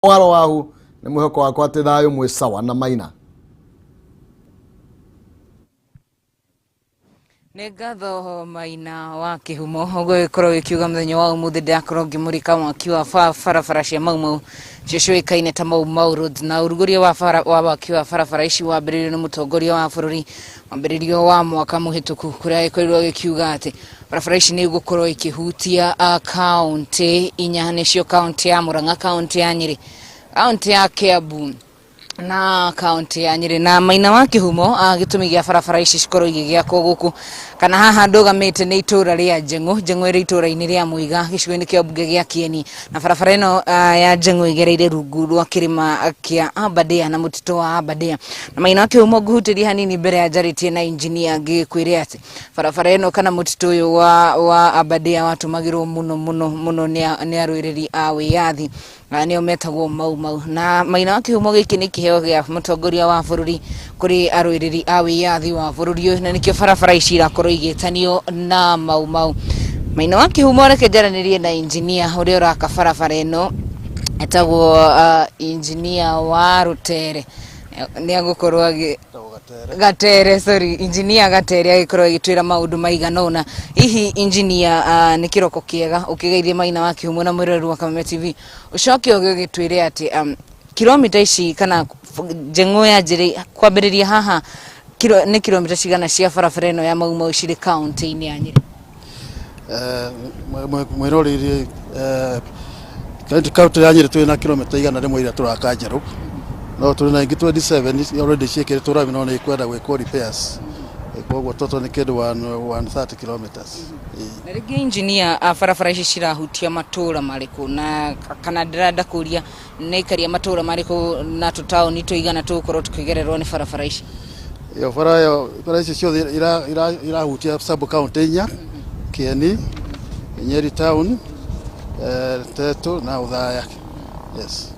waro wahu nĩ mwĩhoko wakwa atĩ thayũ mwĩ sawa na Maina. Nĩ ngatho Maina wa Kĩhumo ũguo gĩkorwo gĩkiuga mũthenya wa ũmũthĩ ndakorwo ngĩmũrĩka mwaki wa barabara cia Maumau ciũĩkaine ta Maumau Road, na ũrugũria wa waki wa barabara ici wambĩrĩirio nĩ mũtongoria wa bũrũri wambĩrĩrio wa mwaka mũhĩtũku, kũrĩa gĩkorirwo gĩkiuga atĩ barabara ici nĩ igũkorwo ikĩhutia kaunti inya, nĩcio kaunti ya Mũrang'a, kaunti ya Nyĩrĩ, kaunti ya Kiambu na kaunti ya Nyĩrĩ. Na Maina wa Kĩhumo gĩtũmi gĩa barabara ici cikorwo igĩgĩakwo gũkũ kana haha ndũgamĩte nĩ itũra rĩa Njeng'ũ. Njeng'ũ ĩrĩ itũra-inĩ rĩa Mũiga gĩcigo-inĩ kĩa mbunge gĩa Kieni, na barabara ĩno ya Njeng'ũ ĩgereire rungu rwa kĩrĩma kĩa Aberdare na mũtitũ wa Aberdare. Na Maina wa Kĩhumo ngũhutĩria hanini mbere ya njarĩtie na injinia ngĩkwĩre atĩ barabara ĩno kana mũtitũ ũyũ wa Aberdare watũmagĩrwo mũno nĩ arũĩrĩri a wĩyathi nĩo metagwo Maumau. Na Maina wa Kĩhumo gĩkĩ nĩ kĩheo gĩa mũtongoria wa bũrũri kũrĩ arũĩrĩri a wĩyathi wa bũrũri ũyũ, na nĩkĩo barabara ici irakorwo igĩtanio na Maumau. Maina wa Kĩhumo reke njaranĩrie na injinia ũrĩa ũraka barabara ĩno etagwo injinia wa Rutere, nĩ agũkorwo Gatere, sorry, injinia Gatere agĩkorwo agĩtwĩra maũndũ maigana ũna. Hihi injinia nĩ kĩroko kĩega ũkĩgeithie Maina wa Kĩhumo na mwĩroreri wa Kameme TV, ũcoke ũgĩtwĩre atĩ kilomita ici kana Njeng'ũ ya Njĩrĩ kwambĩrĩria haha nĩ kilomita cigana cia barabara ĩno ya Maumau cirĩ kaunti-inĩ ya Nyĩrĩ? Mwĩroreri kaunti ya Nyĩrĩ twĩ na kilomita igana rĩmwe iria tũraka njerũ, no tũrĩ na ingĩ 27 already ciĩkĩrĩtwo rami no nĩ ikwenda gwĩkwo repairs, koguo toto nĩ kĩndũ 130 kilometers. Na rĩngĩ injinia barabara ici cirahutia matũra marĩkũ, na kana ndĩrenda kũria nĩ ikaria matũra marĩkũ na tũtaũni tũigana tũgũkorwo tũkĩgererwo nĩ barabara ici? Bara ici ciothe irahutia sub county inya: Kieni, Nyeri town, Teto na Uthaya. Yes.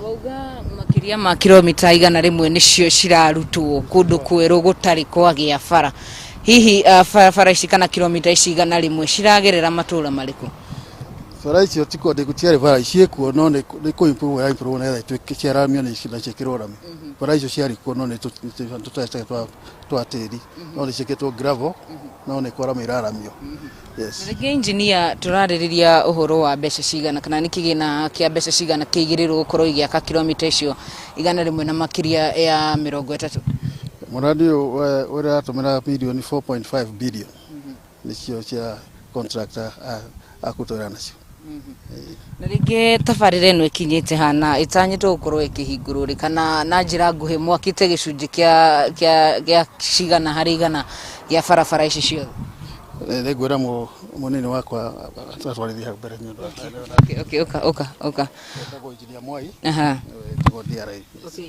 Wauga makĩria ma kilomita igana rĩmwe nĩcio cirarutwo kũndũ kwerũ gũtarĩ kwagĩa bara. Hihi bara ici kana kilomita ici igana rĩmwe ciragerera matũra marĩkũ? Bara icio tiko ndĩgũtiarĩ bara ciĩkuo no nĩ kũ-improve ya improve na ituĩke ciaramio nĩ ciĩkĩrwo rami. Bara icio ciarĩkuo no nĩ tũtete twa tĩri no nĩ ciĩkĩtwo gravel no nĩ kwara mĩraramio. Yes. Rĩngĩ injinia tũrarĩrĩria ũhoro wa mbeca cigana kana nĩ kĩgĩna kĩa mbeca cigana kĩigĩrĩrwo gũkorwo igĩaka kilomita icio igana rĩmwe na makĩria ya 30? Mũradi ũyũ ũratũmĩra milioni 4.5 billion nĩcio cia contractor akũtwĩra nacio. Na rĩngĩ tabarĩra ĩno ĩkinyĩte hana ĩtanyĩtwo gũkorwo ĩkĩhingũrwo rĩ, kana na njĩra nguhĩ mwakĩte gĩcunjĩ kĩa cigana harĩ igana gĩa barabara ici ciothe? Nĩ ngwĩra mũnini wakwa atwarithia mbere nĩ ũndũ oka injinia Mwai.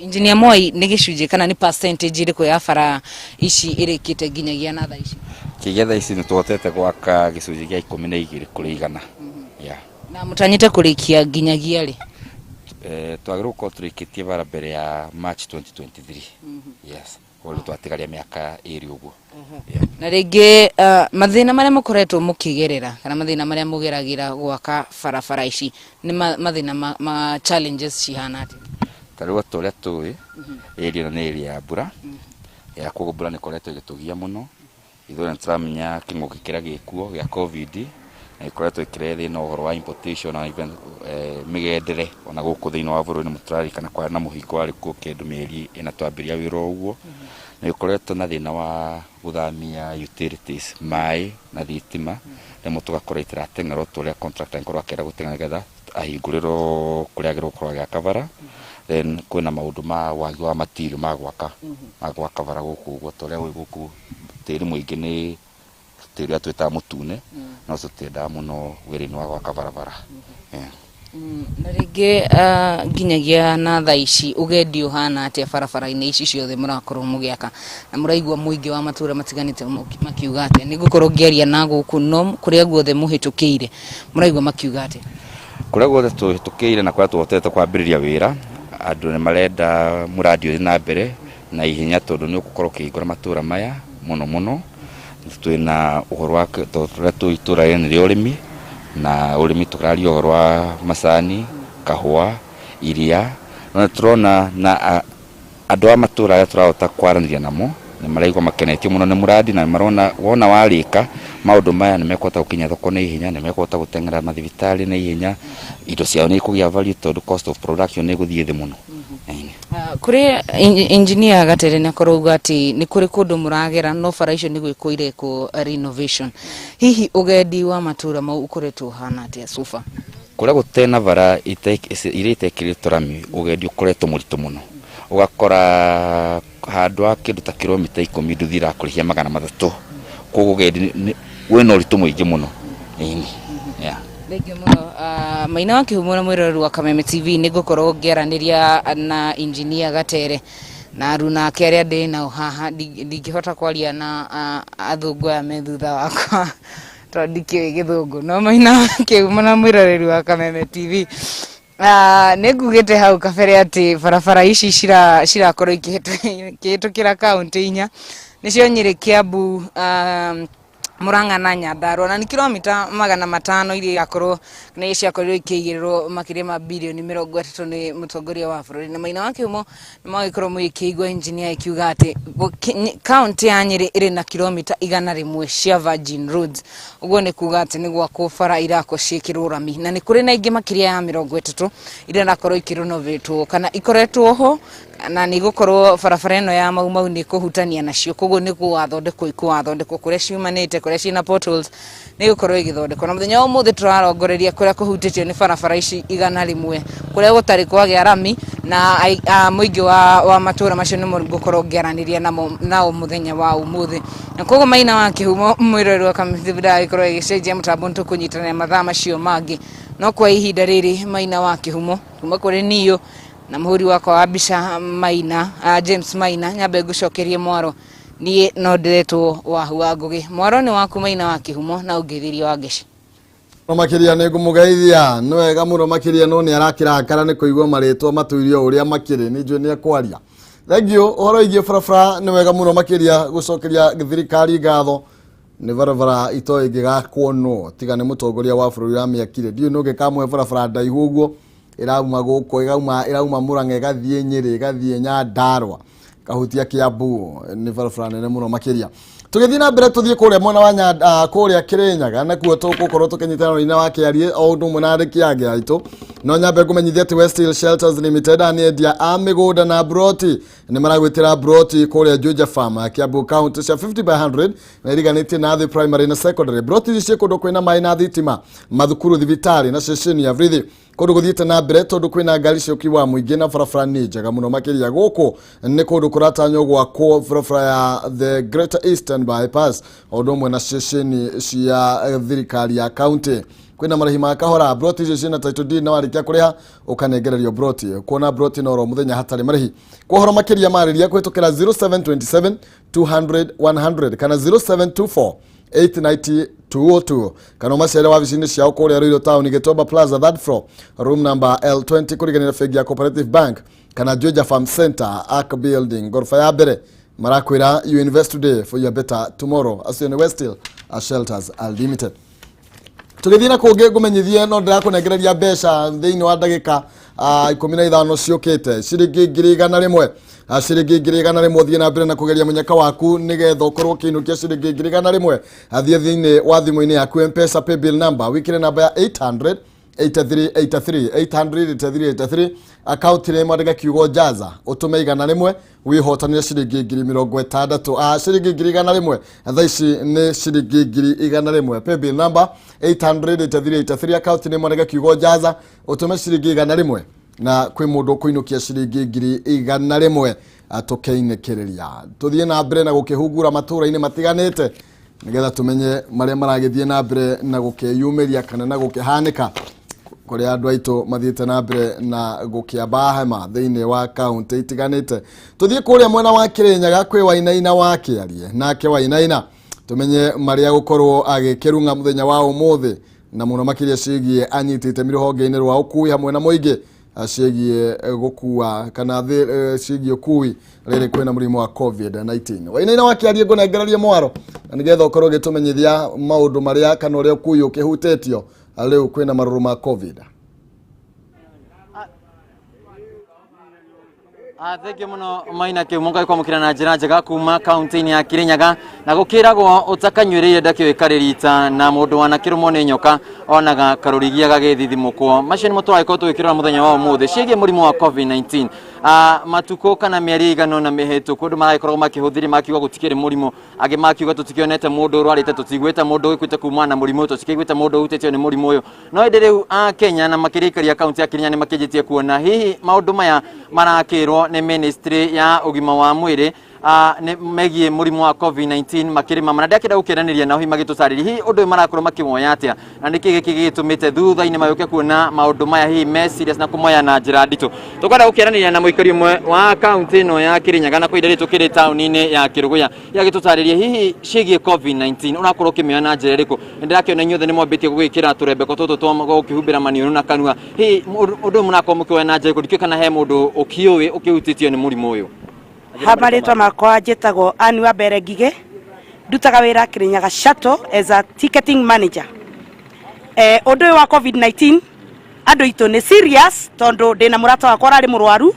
Injinia Mwai, nĩ gĩcunjĩ kana nĩ percentage ĩrĩkũ ya bara ici ĩrĩkĩte nginyagia na thaa ici? Kĩgetha ici nĩ tuhotete gwaka gĩcunjĩ gĩa 12 kũrĩ 100. Na mũtanyĩte kũrĩkia nginyagia rĩ? Twagĩrĩirwo gũkorwo tũrĩkĩtie bara mbere ya March 2023. Yes. Ũrĩa twatigaria mĩaka 2 ũguo. Na rĩngĩ mathĩna marĩa mũkoretwo mũkĩgerera kana mathĩna marĩa mũgeragĩra gwaka barabara ici nĩ mathĩna ma challenges cihana atĩa? Tarĩu ũrĩa tũĩ area ĩno nĩ area ya mbura, ya koguo mbura nĩ ĩkoretwo ĩgĩtũgia mũno. Ithuĩ nĩ tũramenya kĩng'ũki kĩrĩa gĩkuo gĩa COVID na ĩkoretwo ĩkĩrehe thĩna ũhoro wa importation na even mĩgendere ona gũkũ thĩinĩ wa bũrũri. Nĩ mũtũrarikana kwarĩ na mũhingo warĩ kuo kĩndũ mĩeri ĩna twambĩrĩria wĩra ũguo. Nĩ ũkoretwo na thĩna wa gũthamia utilities, maĩ na thitima, rĩmwe tũgakorwo itirateng'erwo tũrĩa contractor nĩkorwo akĩenda gũteng'era nĩgetha ahingũrĩrwo kũrĩa agĩrĩirwo gũkorwo agĩaka bara. Then kwĩna maũndũ ma wagi wa material ma gwaka bara gũkũ ũguo, tũrĩa wĩ gũkũ tĩri mũingĩ nĩ tĩri ũrĩa twĩtaga mũtune no tũtiendaga mũno wĩra-inĩ wa gwaka barabara. Na rĩngĩ nginyagia na thaa ici ũgendi ũhana atĩa barabara-inĩ ici ciothe mũrakorwo mũgĩaka, na mũraigua mũingĩ wa matũra matiganĩte makiuga atĩa? Nĩ ngũkorwo ngĩaria na gũkũ no kũrĩa guothe mũhĩtũkĩire mũraigua makiuga atĩa? Kũrĩa guothe tũhĩtũkĩire na kũrĩa tuhotete kwambĩrĩria wĩra, andũ nĩ marenda mũradi ũthiĩ na mbere na ihenya tondũ nĩ ũgũkorwo ũkĩhingũra matũra maya mũno. Twĩna ũhoro wa tũrĩa itũra rĩrĩ nĩ rĩa ũrĩmi, na ũrĩmi tũraria ũhoro wa macani, kahua iria na turona na andũ a matũra arĩa tũrahota kwaranĩria namo nĩ maraigua makenetio mũno nĩ mũradi na marona wona warĩka maũndũ maya nĩ mekũhota gũkinya thoko na ihenya nĩ mekũhota gũteng'era mathibitarĩ na ihenya indo ciao nĩ ikũgĩa value tondũ cost of production nĩ gũthiĩ thĩ mũno. Kuri engineer Gatere na koruga ati ni kuri kundu muragera no bara icio ni gwikuire ku renovation hihi ugendi wa matura mau ukoretwo hana ati sofa kuria gutena bara iretekiritwo rami ugendi ukoretwo muritu muno ugakora handu ha kindu ta kilomita 10 nduthira kurihia 300 koguo ugendi wena uritu muingi muno yeah. Thank you muno. Maina wa Kihumo na mwiroreri wa Kameme TV ni gukorwo ngiaraniria na engineer Gatere na aruna aria ndi na haha ndingihota kwaria na athungu ya methutha wakwa to ndikiwe githungu no Maina wa Kihumo na mwiroreri wa Kameme TV negugite hau kabere ati barabara ici cirakorwo ikihitukira kaunti 4 nicio Nyeri, Kiambu, Murang'a na Nyandarua na ni kilomita 500 iria yakorwo na ciakorwo ikigirwo makiria ma bilioni 30 ni mutongoria wa bũrũri na Maina wa Kihumo ni magikorwo mwikigwa engineer ikiuga ati county ya Nyeri iri na kilomita 100 cia Virgin Roads uguo ni kuga ati ni gwako bara irako ciikirwo rami na ni kuri na ingi makiria ya 30 iria nakorwo ikirenovetwo kana ikoretwo ho na ni gukorwo barabara ino ya mau ni kuhutania nacio koguo ni gwathondekwo kuria ciumanite kuria cina portals ni gukorwo igithondekwo na muthenya wa muthi turarongoreria kuria kuhutitio ni barabara ici 100 kuria gutari kwagia rami na muingi wa matura macio ni gukorwo ngiaraniria nao muthenya wa umuthi na koguo Maina wa Kihumo mwiroreri wa Kameme TV ikorwo igicenjia mutambo ntukunyitana mathaa macio mangi no kwa ihinda riri Maina wa Kihumo kuma kuri niyo na muhuri wako wa mbica Maina James Maina nyambe gucokerie mwaro nie no ndiretwo wa ngugi mwaro ni waku Maina wa Kihumo na ungithiria wa ngeci no makiria ne gumugeithia no wega muno makiria no ni arakirakara ni kuigwa maritwa matuirio uria makiri ni njwe ni akwaria thengio horo igie barabara ni wega muno makiria gucokeria thirikari ngatho ni barabara ito igigakwo no tiga ni mutongoria wa bũrũri wa miakire ndio no gekamwe barabara ndaihu uguo irauma guko irauma Murang'a igathie Nyeri igathie Nyandarua kahutia Kiambu ni barabara nene muno makiria tugithii na mbere tuthie kuria mwena wa kuria Kirinyaga na kuo tugukorwo tukinyitana ina wa kiarie o undu munariki yage aitu no nyambe kumenyithia ati West Hill Shelters Limited ani endia a migunda na broti ni maragwitira broti kuria Juja Farm Kiambu County cia 50 by 100 na iriganitie na the primary na secondary broti ici kundu kwina mai na thitima mathukuru thibitari na ceceni ya vrithi kundu guthiite na mbere tondu kwina ngari cioki wa muingi na barabara ni njega muno makiria guku ni kundu kuratanywo gwakwo barabara ya the Greater Eastern Bypass ondo mwe na ceceni cia thirikari ya county kwina marĩhi ma kahora broti icio ciina title deed na warikia kuriha ukanengererio broti kuona broti no ro muthenya hatari marĩhi kuhoro makiria mariria kwitukira 0727 200 100 kana 0724 890 202 kana macere wa vicini ciao kuria Ruiru Town Gĩtomba Plaza third floor room number L20 kuriganira bengi ya Cooperative Bank kana Juja Farm Center Arc Building gorofa ya mbere marakwira you invest today for your better tomorrow asio ni West Hill Shelters Limited tugithina kungi gumenyithie no ndirakunegereria mbeca thiini wa ndagika 15 ciukite ciringi 100 ciringi 100 thie na mbere na kugeria munyaka waku nigetha ukorwo kinukia ciringi 100 athie thiini wa thimu-ini yaku M-Pesa pay bill number wikire namba ya 800 8383 800 account name adega kiugo jaza utume 100 wihotanire ciringi 60 ciringi 100 thaici ni ciringi 100 pay bill number 800 account name adega kiugo jaza utume ciringi 100 na kwi mundu kuinukia ciringi 100 atukeinekereria tuthie na mbere na gukihungura matura-ini matiganite nigetha tumenye maria maragithie na mbere na gukiyumiria kana na gukihanika kuria andu aitu mathiete na mbere na gukiamba hema thiini wa county itiganite tuthie kuria mwena wa Kirinyaga kwi Wainaina wa kiarie nake Wainaina tumenye maria gukorwo agikirunga muthenya wa umuthi na muno makiria cigie anyitite mirohonge-ini rwa ukui hamwe na muingi cigie gukua kana cigie ukui riri kwina murimu wa COVID-19 Wainaina wa kiarie ngunengeraria mwaro na nigetha ukorwo gitumenyithia maundu maria kana uria ukui ukihutitio riu kwina maruru ma COVID Thank you muno Maina Kimunga kwa mukira na njira njega kuma kaunti ya Kirinyaga na gukiragwo utakanyuirire ndakio ikaririta na mundu wana kirumo ni nyoka onaga karurigia gagithithimukwo macio ni mutwara iko twikirira muthenya wa umuthi ciege murimu wa COVID-19 matuko kana mieri igano na mihetu kundu maragikorwo makihuthiri makiuga gutikire murimu agi makiuga tutikionete mundu urwarite tutigweta mundu ukwite kuma na murimu tutikigweta mundu utitio ni murimu uyu no ende riu Kenya na makirikaria kaunti ya Kirinyaga ni makijitie kuona hihi maundu maya marakirwo ni ministry ya ugima wa mwiri megie murimu wa COVID-19 makirima mana ndakira gukiraniria naho magitutariri hi undu marakorwo makiwoya atia na niki giki gitumite thutha-ini mayoke kuona maundu maya hi me serious na kumoya na njira nditu tukwenda gukiraniria na muikari umwe wa kaunti no ya Kirinyaga na kwindiri tukiri tauni-ini ya Kiruguya yagitutaririe hihi cigie COVID-19 unakorwo kimioya na njira iriku ndirakiona inyuothe ni mwambitie gugikira turembeko tutu twa gukihumbira maniuru na kanua hi undu munakorwo mukiwoya na njira iriku ndikio kana he mundu ukiuwi ukihutitio ni murimu uyu Habaretwa makwa jetagwo Anua Berengige ndutaga wira Kirinyaga Shuttle as a ticketing manager. Undu wa COVID-19 andu itu ni serious tondu ndina murata wakwa ari murwaru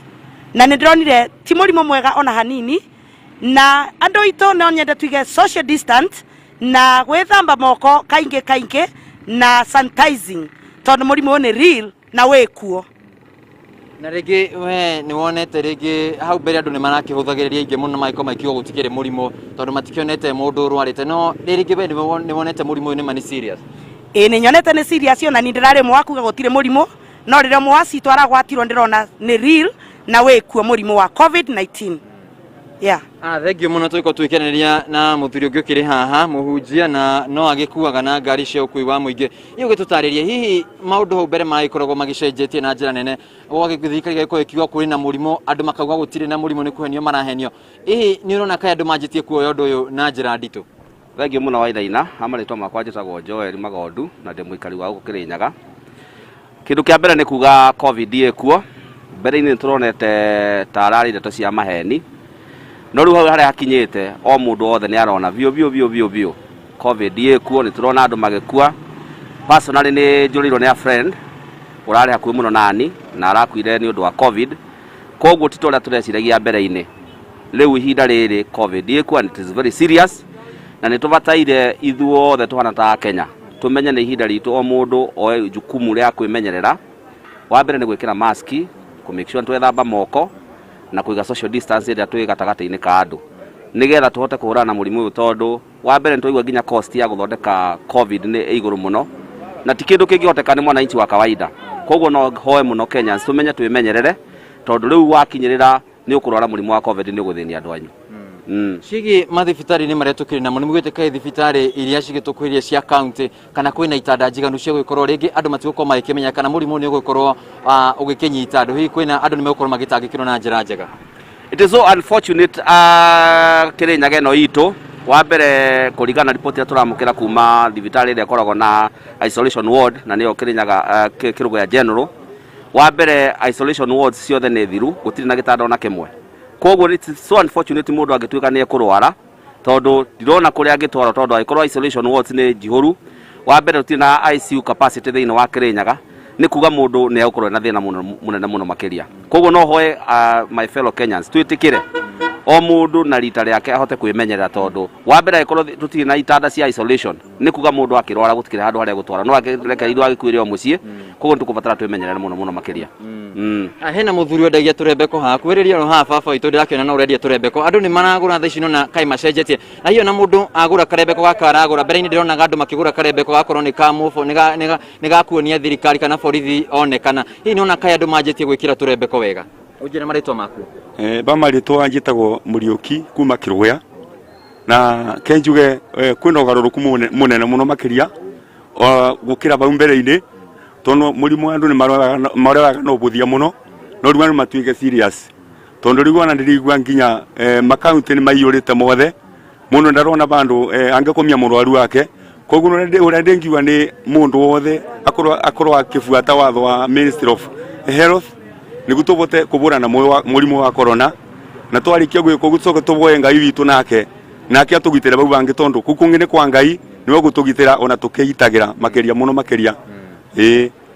na nindironire ti murimo mwega ona hanini na andu itu no nyende tuige social distance na gwithamba moko kainge na sanitizing tondu murimo ni real na wekuo. Na rigi we ni wonete rigi hau mbere andu ni marakihuthagiria ingi muno maiko maikio gutikire murimo tondu matikionete mundu urwarite no rigi we ni wonete murimo ni mani serious ni nyonete ni serious ona ni ndirare mwa kuga gutire murimo no rire mwasi twara gwatirwo ndirona ni real na wekuo murimo wa COVID-19 thank you muno twiko twikeniria na muthuri ungi ukiri haha muhunjia na no agikuaga na ngari cia ukui wa muingi iyo gitutaririe hihi maundu hau mbere maikoragwo magicenjetie na njira nene gwagithikariga giko ikiwa kuri na murimo andu makauga gutire na murimo ni kuhenio marahenio hihi ni urona kai andu manjitie kuoya undu uyu na njira nditu. Thank you muno Wainaina amaritwa makwa njitagwo Joel Magondu na ndi muikari wa guku Kirinyaga. Kindu kia mbere ni kuga COVID ikuo mbere-ini turonete tarari ndeto cia maheni no riu hau haria hakinyite o mundu wothe ni arona bio COVID ikuo ni turona andu magikua personally ni njurirwo ni a friend urari hakuhi muno nani na arakuire ni undu wa COVID koguo titoria tureciragia mbere-ini riu ihinda riri COVID ikuo and it is very serious na ni tubataire ithuothe tuhana ta Kenya tumenye ni ihinda ritu o mundu o jukumu ria kwimenyerera wa mbere ni gwikira mask ku make sure twethamba moko na kuiga social distance ria twi gatagata-ini ka andu nigetha tuhote kuhurana na murimu uyu tondu wa mbere ni twaigua nginya cost ya guthondeka COVID ni iguru muno na ti kindu kingihoteka ni mwananchi wa kawaida koguo no hoe muno Kenyans tumenye twimenyerere tondu riu wakinyirira ni ukurwara murimu wa COVID ni uguthinia andu anyu. Shigi mathibitari ni maretukire na munimugite kai thibitari iria cigitukwirie cia county kana kwina itanda njiganu cia gukorwo ringi andu matigukorwo magikimenya kana murimu ni gukorwo ugikinyita andu hi kwina andu ni megukorwo magitangikirwo na njira njega. It is so unfortunate Kirinyaga ino itu wa mbere kurigana report ya turamukira kuma thibitari ria koragwo na isolation ward na niyo Kirinyaga Kiruguya General wa mbere isolation wards ciothe ni thiru gutiri na gitanda ona kimwe koguo it's so unfortunate mundu agituika ni ekurwara tondu ndirona kuria agitwara tondu aikorwo isolation wards ni jihuru wa mbere uti na ICU capacity thiini wa Kirinyaga ni kuga mundu ni egukorwo na thina munene muno makiria koguo no hoe my fellow Kenyans twitikire o mundu na rita riake ahote kwimenyerera tondu wa mbere aikorwo tutiri na itanda cia isolation ni kuga mundu akirwara gutikire handu haria gutwara no agerekerirwo agikuire o mucii koguo tukubatara twimenyerere muno makiria. Hena muthuri wendagia turembeko ha kwiriria no ha baba itu ndirakiona no urendia turembeko andu ni maragura thaici no na kai macenjetie na hiyo na mundu agura karembeko gaka aragura mbere-ini ndirona andu makigura karembeko gakorwo ni ka mufo ni gakuonia thirikari kana borithi onekana hihi ni ona kai andu manjitie gwikira turembeko wega ujire maritwa maku. Bamaritwa njitagwo Muriuki kuma Kiruguya na kenjuge kwina ugaruruku munene muno makiria gukira bau mbere-ini tondu murimu andu ni marwaraga no buthia muno no riu andu matuike serious tondu riu ona ndirigua nginya makaunti ni maiyurite mothe mundu ndarona bandu angekomia murwaru wake koguo uria ndingiwa ni mundu wothe akorwo akifuata watho wa Ministry of Health niguo tubote kuburana murimu wa corona na twarikia gwiko gucoke tuboye Ngai witu nake atugitire bau bangi tondu kukungi ni kwa Ngai niwe gutugitira ona tukigitagira makiria muno makiria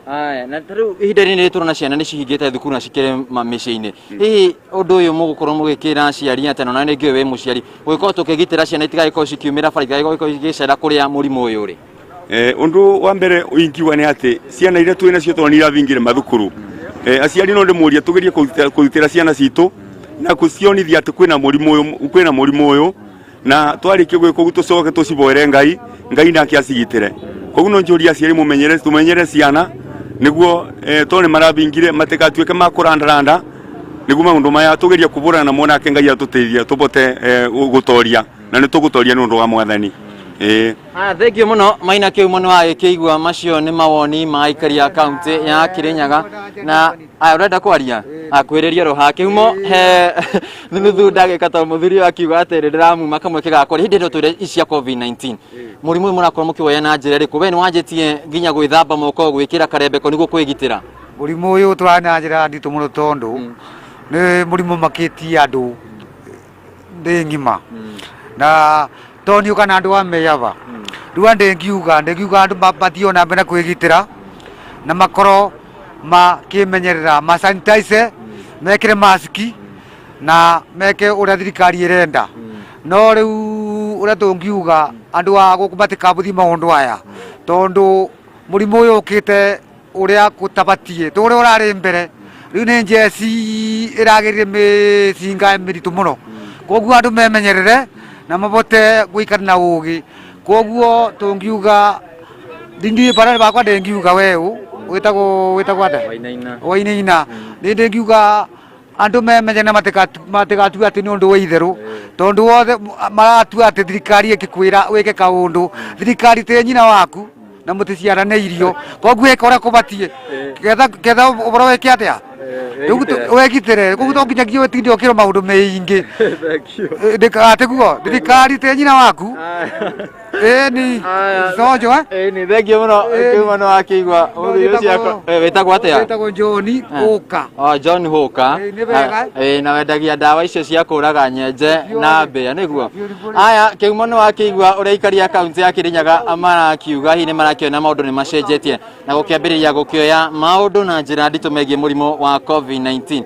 aya na taru ihindari ni turona ciana ni cihingite thukuru na cikire mamici-ini hihi undu uyu mugukorwo mugikira ciari atano na ningi we muciari gwiko tukigitira ciana itigaiko cikiumira bari gaiko igicera kuria murimu uyu uri undu wa mbere uingiwa ni ati ciana iria twina cio toni iravingire mathukuru aciari no ndimuria tugerie kurutira ciana citu na kucionithia ati kwina murimu uyu na twarikie gwiko gutucoke tuciboere ngai nake acigitire koguo no njuria aciari tumenyere ciana niguo tone marabingire matikatuike makurandaranda niguo maundu maya tugeria kuburana na mwanake ngai atuteithia tubote gutoria na ni tugutoria nundu wa mwathani thank you muno Maina Kiumo wa Kigwa macio ni mawoni ma aikari ya county ya Kirinyaga na urenda kwaria akwiriria roha Kiumo he nuthu ndagika to muthuri akiuga atiri ndiramuma kamwe kigakora hindi ndo twire cia COVID-19 murimu murakorwo mukiwoya na njira riku we ni wanjitie nginya gwithamba moko gwikira karembeko niguo kwigitira murimu uyu twana njira nditu muno tondu ni murimu makiti andu ndi ngima na toni ukana andu ameyava ruwa ndengiuga andu batio na mbere kwigitira na makoro makimenyerera ma sanitize mekire maski na meke uria thirikari irenda no riu uria tungiuga andu a gukubatikabuthi maundu aya tondu murimu uyu ukite uria kutabatie turi urari mbere riu ni njeci iragirire micinga miritu muno koguo andu memenyerere na mabote guikara na ugi koguo tungiuga ndingi barani bakwa ndengiuga weu witagwo ata wainaina ndengiuga andu memenyana matigatu ati ni undu wa itheru tondu wothe maratu ati thirikari ikikwira wike kaundu thirikari te nyina waku na muticiaraneirio koguo ikora kubatie ketha uboro wike atia wegitire koguo tonginyagia wetinde okiro maundu meingi ndikateguo thirikari te nyina waku ni sojo ni thengio muno Kiumo wa Kigwa muthuri ucio wetagwo atia wetagwo John Hoka John Hoka na wendagia ndawa icio cia kuraga nyenje na mbea niguo aya Kiumo wa Kigwa uria ikari ya kaunti ya Kirinyaga amara kiuga hi ni marakiona maundu ni macenjetie na gukiambiriria gukioya maundu na njira nditu megie murimu wa COVID-19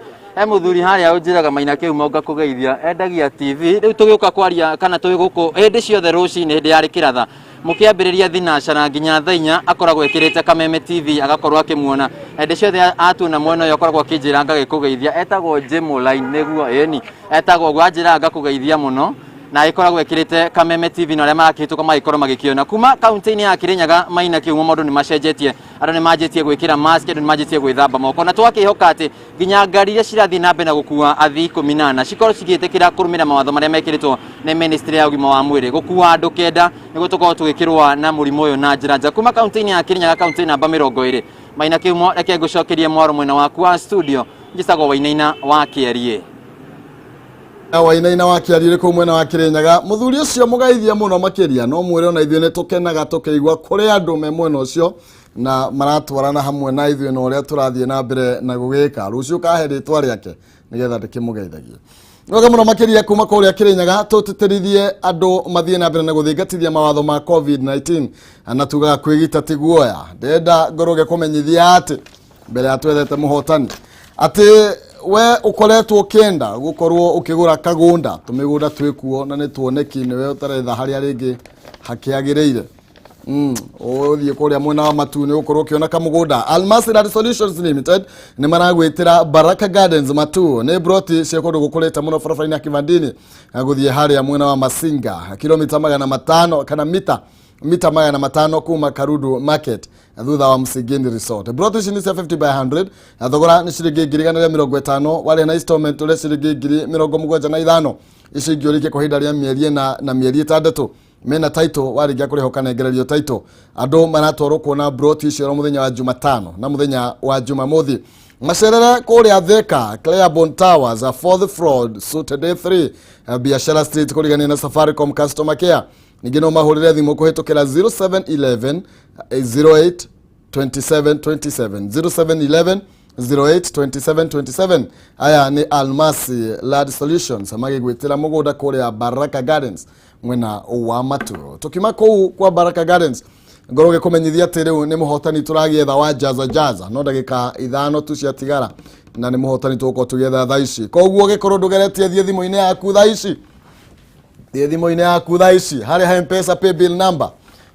muthuri haria unjiraga Maina Kiumo ngakugeithia endagia TV riu tugiuka kwaria kana tugiguku hindi ciothe rucini hindi yari kiratha mukiambiriria thinacara nginya thainya akoragwo ekirite Kameme TV agakorwo akimuona hindi ciothe atuona mwena uyu akoragwo akinjira ngagikugeithia etagwo Line niguo ni etagwo gwanjira ngakugeithia muno na ikoragwo ekirite Kameme TV na aria marakihituka magikorwo magikiona kuma kaunti-ini ya Kirinyaga Maina Kiumo maundu ni macenjetie andu ni manjitie gwikira mask andu ni manjitie gwithamba moko na twakihoka ati nginya ngari iria cirathii na mbere na gukua athii 14 cikorwo cigiitikira kurumira mawatho maria mekiritwo ni ministry ya ugima wa mwiri gukua andu kenda niguo tukorwo tugikirwa na murimu uyu na njira nja kuma kaunti-ini ya Kirinyaga kaunti namba 20 Maina Kiumo reke ngucokerie mwaro mwena waku wa studio njicagwo Wainaina wa Kierie Wainaina wa Kierie ku mwena wa Kirinyaga muthuri ucio mugaithia muno makiria no mwire ona ithuĩ nĩ tukenaga tukeigua kuri andu me mwena ucio na maratwarana hamwe na ithuĩ na uria turathie na mbere na gugika rucio kahe ritwa riake nigetha ndikimugeithagie Noga muno makiria kuma kuria Kirinyaga tuteterithie andu mathie na mbere na guthingatithia mawatho ma COVID-19 na tugaga kwigita tiguoya ndenda ngoroge kumenyithia ati mbere atwethete muhotani ati we ukoretwo kenda gukorwo ukigura kagunda tumigunda twikuo na nituoneki niwe utaretha haria ringi hakiagireire othie kuria mwena wa matu ni ukorwo ukiona kamugunda Almasi Land Solutions Limited ni maragwitira Baraka Gardens matu ni broti cia kundu gukureta muno barabara-ini ya Kivandini guthie haria mwena wa Masinga kilomita 500 kana mita 500 kuma Karudu Market thutha wa Msigindi Resort broti ni 50 by 100 thogora ni ciringi 150 wale na installment ule ciringi 75 ici ngiorike kwa hinda ria mieri na mieri 6 mena title warigia kurihoka negererio title andu maratwarwo kuona broti icio muthenya wa Jumatano na muthenya wa Jumamothi macerere kuria Thika Claiborne Towers 4th floor Saturday 3 Biashara Street kurigania na Safaricom customer care ningino mahurire thimu kuhitukira 0711 08 27 27 0711 082727 aya ni Almasi Land Solutions magigwitira mugunda kuria Baraka Gardens mwena wa matu tukima kuu kwa Baraka Gardens ngoroge kumenyithia ati riu ni muhotani turagietha wa jaza no ndagika 5 tu cia tigara na ni muhotani tuko tugetha thaa ici koguo gikorwo ndugeretie thie thimu-ini yaku thaa ici thie thimu-ini yaku thaa ici hari ha M-Pesa pay bill number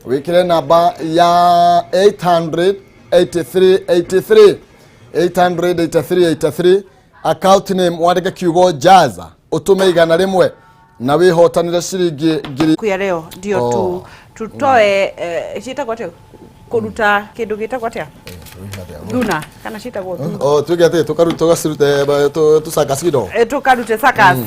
wikire namba ya 883 account name wandike kiugo jaza utume igana rimwe na wihotanire ciringi ngiri kuya leo ndio tutoe shita kwa teo kuruta kindu gitagwo atia Duna kana shita go tugete tukaruta tusakasido tukarute sakas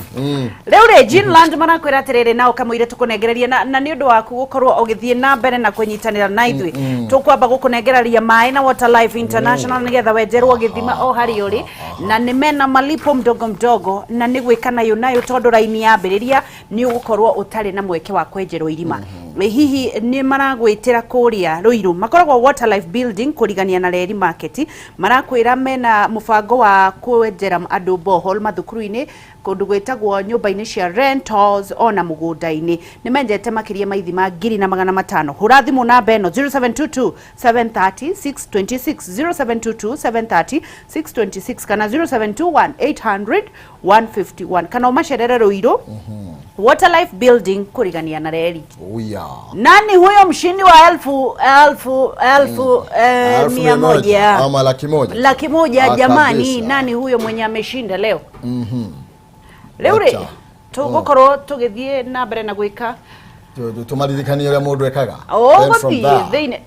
leo re Ginland marakwira atiriri nao kamwire tukunengereria na ni undu waku gukorwo ugithie na mbere na kunyitanira na ithwi tukwamba gukunengereria mai na Water Life International nigetha wenjerwo githima o hari uri na ni mena malipo mdogo na ni gwika nayo tondu raini yambiriria ni ugukorwo utari na mweke wa kwenjerwo irima hihi ni maragwitira kuria Ruiru makoragwo Water Life Building kurigania na Reri Market marakwira mena mubango wa kwenjera andu bohol mathukuru-ini kundu gwitagwo nyumba-ini cia rentals ona mugunda-ini ni menjete makiria maithima 2,500 hura thimu namba eno 0722 730 626 0722 730 626 kana 0721 800 151 kana umacerere Ruiru Water Life Building kurigania na Reri. Nani huyo mshindi wa elfu 100 ama laki moja jamani, nani huyo mwenye ameshinda leo? Leo re tugukorwo tugithie na mbere na gwika tumaririkanie uria mundu ekaga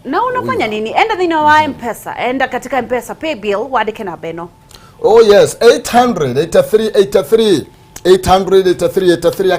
na unafanya nini? Enda thini wa M-Pesa, enda katika M-Pesa pay bill wandike na beno. Oh yes, 883